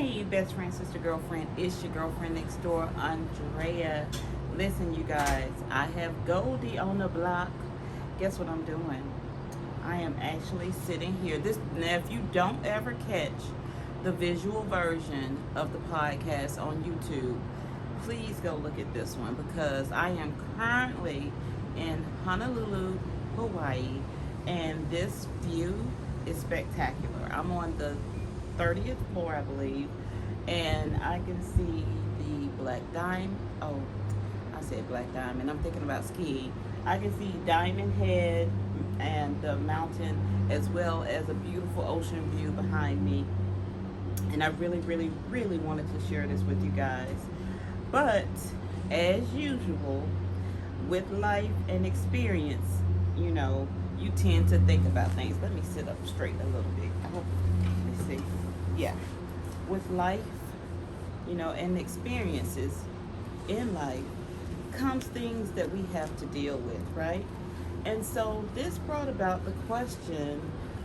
Hey, best friend, sister, girlfriend, it's your girlfriend next door, Andrea. Listen, you guys, I have Goldie on the block. Guess what I'm doing? I am actually sitting here. This now, if you don't ever catch the visual version of the podcast on YouTube, please go look at this one because I am currently in Honolulu, Hawaii, and this view is spectacular. I'm on the 30th floor, I believe, and I can see the Black Diamond. Oh, I said Black Diamond. I'm thinking about skiing. I can see Diamond Head and the mountain, as well as a beautiful ocean view behind me. And I really, really, really wanted to share this with you guys. But as usual, with life and experience, you tend to think about things. Let me sit up straight a little bit. Let me see. Yeah. With life, and experiences in life comes things that we have to deal with, right? And so this brought about the question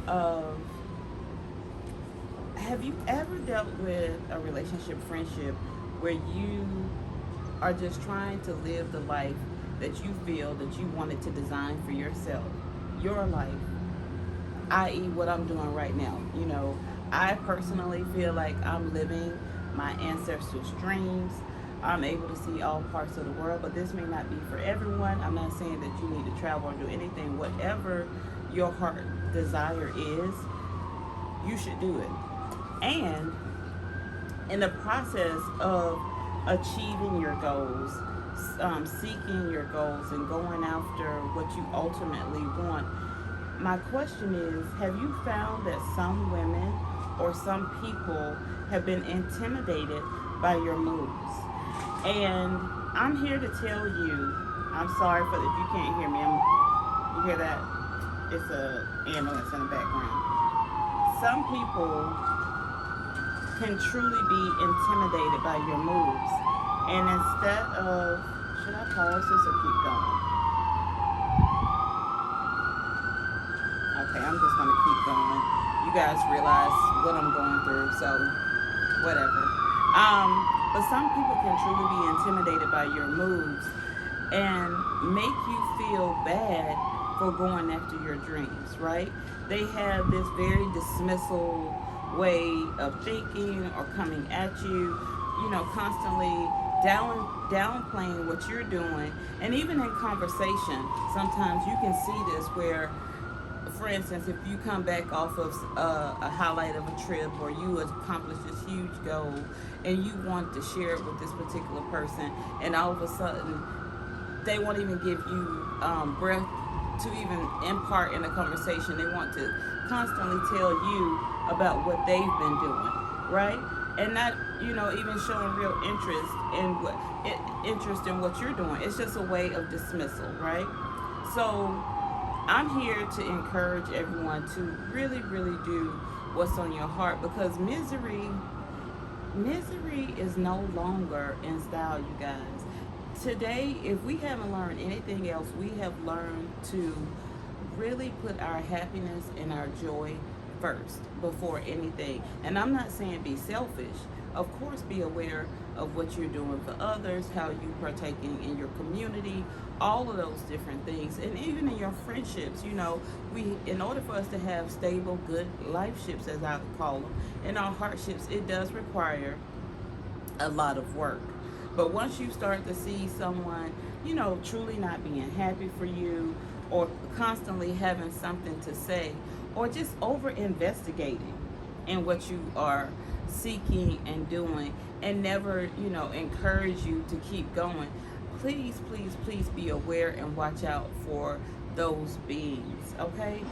of, have you ever dealt with a relationship, friendship, where you are just trying to live the life that you feel that you wanted to design for yourself, your life, i.e. what I'm doing right now? I personally feel like I'm living my ancestors' dreams. I'm able to see all parts of the world, but this may not be for everyone. I'm not saying that you need to travel or do anything. Whatever your heart desire is, you should do it. And in the process of achieving your goals, seeking your goals, and going after what you ultimately want, my question is, have you found that some women or some people have been intimidated by your moves? And I'm here to tell you, I'm sorry for if you can't hear me. You hear that? It's a ambulance in the background. Some people can truly be intimidated by your moves. And instead of, should I pause this or keep going? Okay, I'm just going to keep going. You guys realize what I'm going through, so whatever. But some people can truly be intimidated by your moves and make you feel bad for going after your dreams, right? They have this very dismissal way of thinking or coming at you, constantly downplaying what you're doing. And even in conversation, sometimes you can see this where, for instance, if you come back off of a highlight of a trip, or you accomplish this huge goal and you want to share it with this particular person, and all of a sudden they won't even give you breath to even impart in a conversation. They want to constantly tell you about what they've been doing, right? And not, even showing real interest in what you're doing. It's just a way of dismissal, right? So I'm here to encourage everyone to really, really do what's on your heart, because misery is no longer in style, you guys. Today, if we haven't learned anything else, we have learned to really put our happiness and our joy first before anything. And I'm not saying be selfish. Of course, be aware of what you're doing for others, how you partaking in your community, all of those different things. And even in your friendships, in order for us to have stable, good life ships, as I call them, in our hardships, it does require a lot of work. But once you start to see someone, truly not being happy for you, or constantly having something to say, or just over investigating in what you are seeking and doing, and never, encourage you to keep going, please, please, please be aware and watch out for those beings, okay?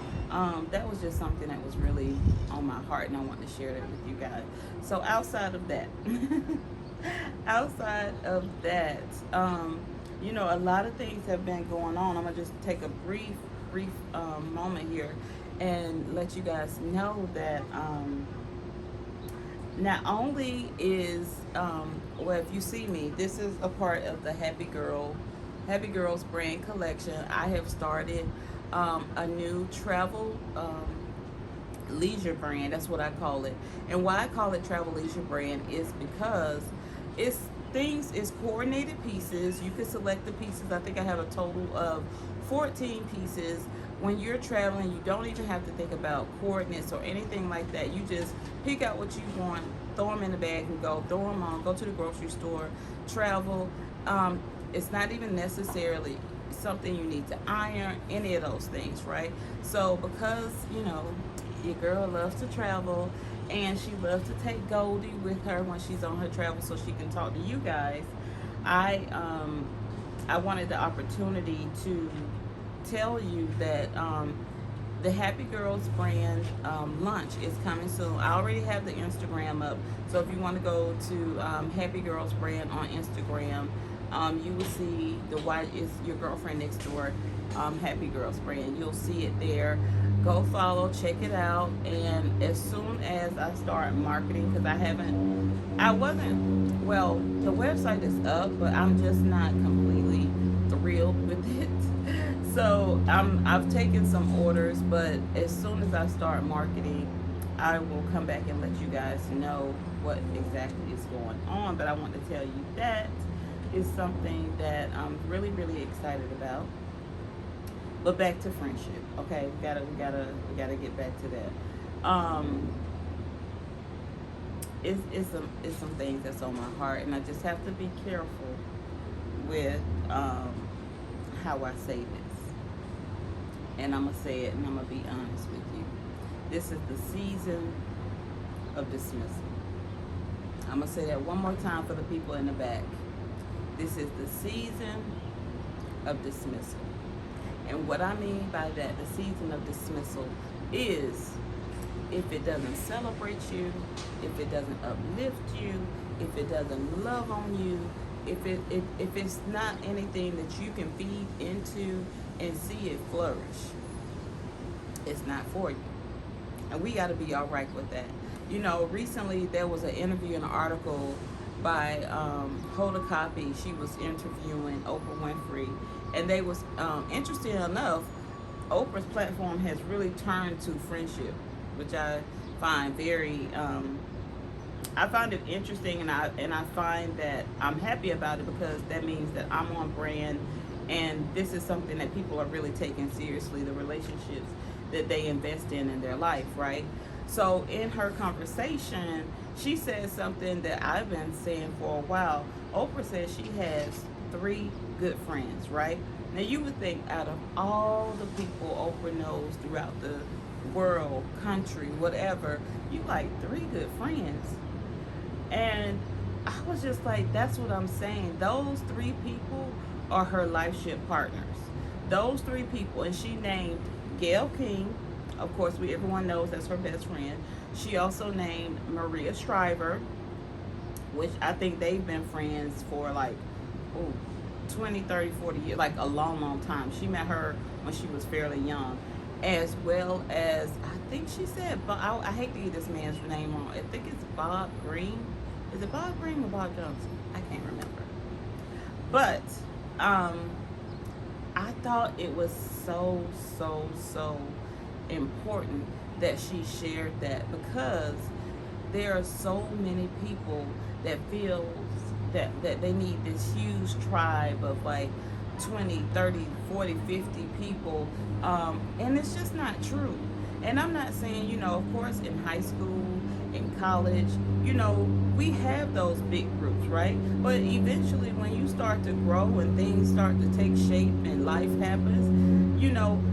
That was just something that was really on my heart, and I want to share that with you guys. So outside of that, a lot of things have been going on. I'm gonna just take a brief moment here and let you guys know that not only is if you see me, this is a part of the Happy Girls brand collection. I have started a new travel leisure brand. That's what I call it. And why I call it travel leisure brand is because it's it's coordinated pieces. You can select the pieces. I think I have a total of 14 pieces. When you're traveling, you don't even have to think about coordinates or anything like that. You just pick out what you want, throw them in the bag and go, throw them on, go to the grocery store, travel. It's not even necessarily something you need to iron, any of those things, right? So because, your girl loves to travel and she loves to take Goldie with her when she's on her travel so she can talk to you guys, I wanted the opportunity to tell you that the Happy Girls brand lunch is coming soon. I already have the Instagram up, so if you want to go to Happy Girls brand on Instagram, you will see the white is your girlfriend next door, Happy Girls brand. You'll see it there. Go follow, check it out, and as soon as I start marketing, because well, the website is up, but I'm just not completely thrilled with it. So I've taken some orders, but as soon as I start marketing, I will come back and let you guys know what exactly is going on. But I want to tell you that is something that I'm really, really excited about. But back to friendship, okay? We gotta get back to that. It's some things that's on my heart, and I just have to be careful with how I say this. And I'm gonna say it, and I'm gonna be honest with you. This is the season of dismissal. I'm gonna say that one more time for the people in the back. This is the season of dismissal. And what I mean by that, the season of dismissal, is if it doesn't celebrate you, if it doesn't uplift you, if it doesn't love on you, if it's not anything that you can feed into and see it flourish, it's not for you. And we got to be all right with that. Recently there was an interview, an article by Hold a Copy. She was interviewing Oprah Winfrey, and they was interesting enough, Oprah's platform has really turned to friendship, which I find very I find it interesting, and I find that I'm happy about it, because that means that I'm on brand, and this is something that people are really taking seriously, the relationships that they invest in their life, right? So in her conversation, she said something that I've been saying for a while. Oprah says she has 3 good friends, right? Now you would think out of all the people Oprah knows throughout the world, country, whatever, you like 3 good friends. And I was just like, that's what I'm saying. Those 3 people are her lifeship partners. Those 3 people, and she named Gayle King. Of course, everyone knows that's her best friend. She also named Maria Shriver, which I think they've been friends for like 20, 30, 40 years, like a long, long time. She met her when she was fairly young. As well as, I think she said, but I hate to get this man's name wrong. I think it's Bob Green. Is it Bob Green or Bob Johnson? I can't remember. But I thought it was so important that she shared that, because there are so many people that feel that they need this huge tribe of like 20, 30, 40, 50 people, and it's just not true. And I'm not saying, of course in high school, in college, we have those big groups, right? But eventually when you start to grow and things start to take shape and life happens,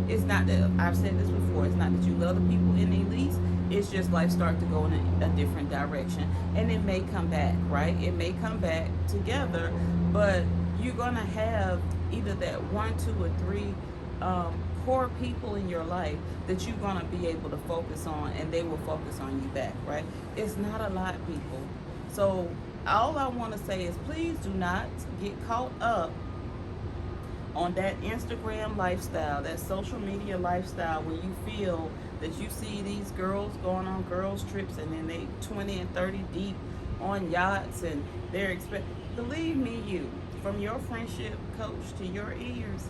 it's not that, I've said this before, it's not that you love the people in the least, it's just life starts to go in a different direction, and it may come back, right? It may come back together, but you're gonna have either that 1, 2, or 3 core people in your life that you're gonna be able to focus on, and they will focus on you back, right? It's not a lot, people. So all I want to say is, please do not get caught up on that Instagram lifestyle, that social media lifestyle, when you feel that you see these girls going on girls trips, and then they 20 and 30 deep on yachts, and they're believe me, from your friendship coach to your ears,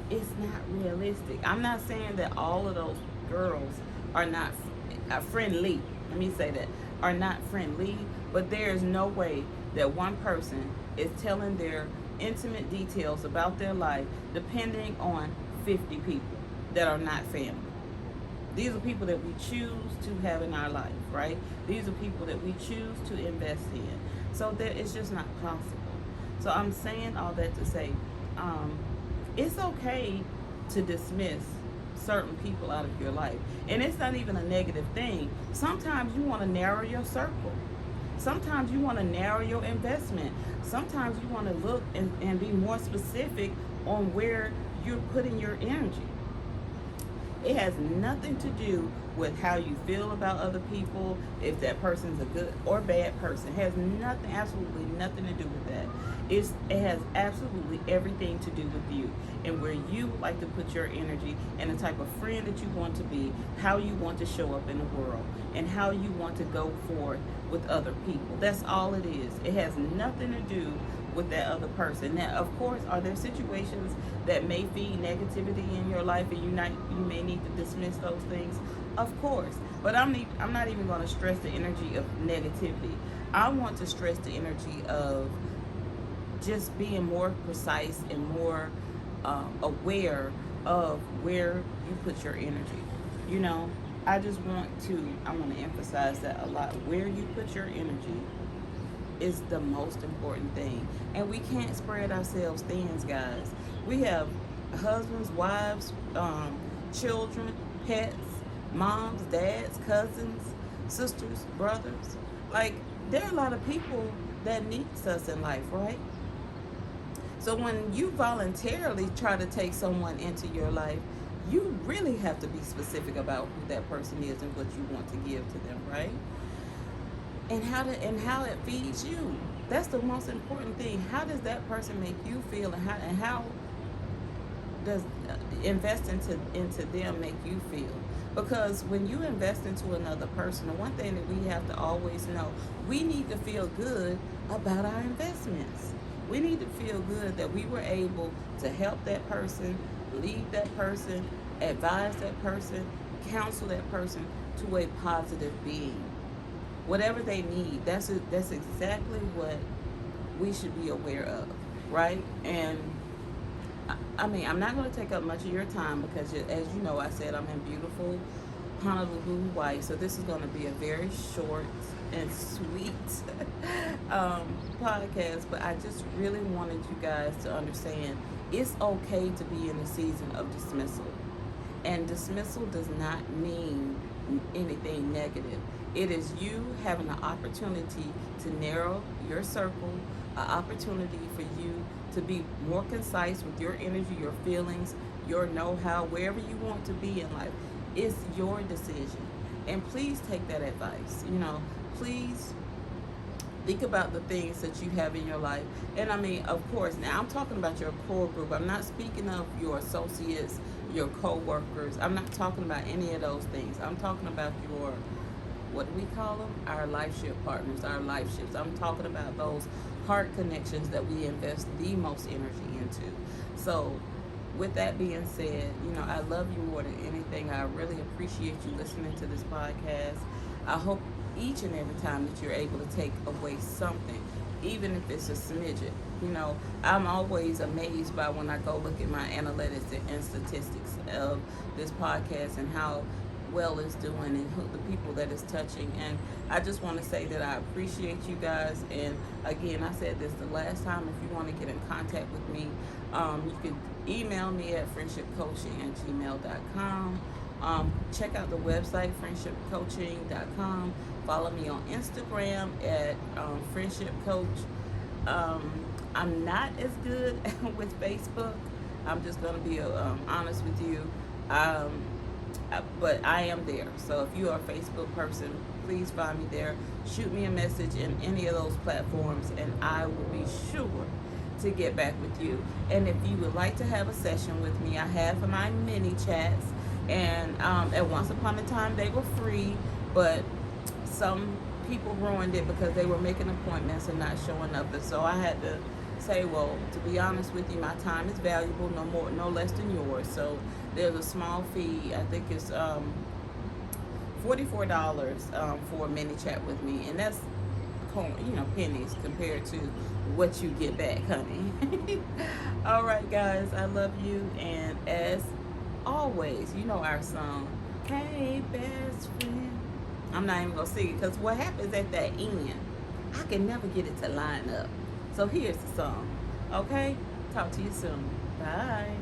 it's not realistic. I'm not saying that all of those girls are not friendly, let me say that, are not friendly, but there is no way that one person is telling their intimate details about their life depending on 50 people that are not family. These are people that we choose to have in our life, right? These are people that we choose to invest in. So that it's just not possible. So I'm saying all that to say, um, it's okay to dismiss certain people out of your life. And it's not even a negative thing. Sometimes you want to narrow your circle. Sometimes you want to narrow your investment. Sometimes you want to look and be more specific on where you're putting your energy. It has nothing to do with how you feel about other people, if that person's a good or bad person. It has nothing, absolutely nothing to do with that. It has absolutely everything to do with you and where you would like to put your energy and the type of friend that you want to be, how you want to show up in the world, and how you want to go forward with other people. That's all it is. It has nothing to do with that other person. Now, of course, are there situations that may feed negativity in your life and you may need to dismiss those things? Of course. But I'm not even going to stress the energy of negativity. I want to stress the energy of just being more precise and more aware of where you put your energy. You know, I want to emphasize that a lot. Where you put your energy is the most important thing. And we can't spread ourselves thin, guys. We have husbands, wives, children, pets, moms, dads, cousins, sisters, brothers. Like, there are a lot of people that needs us in life, right? So when you voluntarily try to take someone into your life, you really have to be specific about who that person is and what you want to give to them, right? And how it feeds you. That's the most important thing. How does that person make you feel, and how does invest into them make you feel? Because when you invest into another person, the one thing that we have to always know, we need to feel good about our investments. We need to feel good that we were able to help that person, lead that person, advise that person, counsel that person to a positive being. Whatever they need, that's exactly what we should be aware of, right? And I'm not going to take up much of your time because, as you know, I said I'm in beautiful Honolulu, Hawaii. So this is going to be a very short and sweet podcast. But I just really wanted you guys to understand it's okay to be in a season of dismissal. And dismissal does not mean anything negative. It is you having an opportunity to narrow your circle, an opportunity for you to be more concise with your energy, your feelings, your know-how, wherever you want to be in life. It's your decision. And please take that advice. Please think about the things that you have in your life. And of course, now I'm talking about your core group. I'm not speaking of your associates, your co-workers. I'm not talking about any of those things. I'm talking about your, what do we call them? Our life ship partners, our life ships. I'm talking about those heart connections that we invest the most energy into. So with that being said, I love you more than anything. I really appreciate you listening to this podcast. I hope each and every time that you're able to take away something, even if it's a smidget. I'm always amazed by when I go look at my analytics and statistics of this podcast and how well it's doing and who the people that it's touching. And I just want to say that I appreciate you guys. And again, I said this the last time, if you want to get in contact with me, you can email me at friendshipcoaching@gmail.com. Check out the website, friendshipcoaching.com. Follow me on Instagram at friendshipcoach. I'm not as good with Facebook. I'm just going to be honest with you. But I am there. So if you are a Facebook person, please find me there. Shoot me a message in any of those platforms, and I will be sure to get back with you. And if you would like to have a session with me, I have my mini chats. And at once upon a time, they were free, but some people ruined it because they were making appointments and not showing up. And so I had to say, well, to be honest with you, my time is valuable, no less than yours. So there's a small fee. I think it's $44 for a mini chat with me, and that's pennies compared to what you get back, honey. All right, guys, I love you, and as always, you know our song, hey best friend. I'm not even gonna sing it because what happens at that end, I can never get it to line up. So here's the song. Okay, talk to you soon. Bye.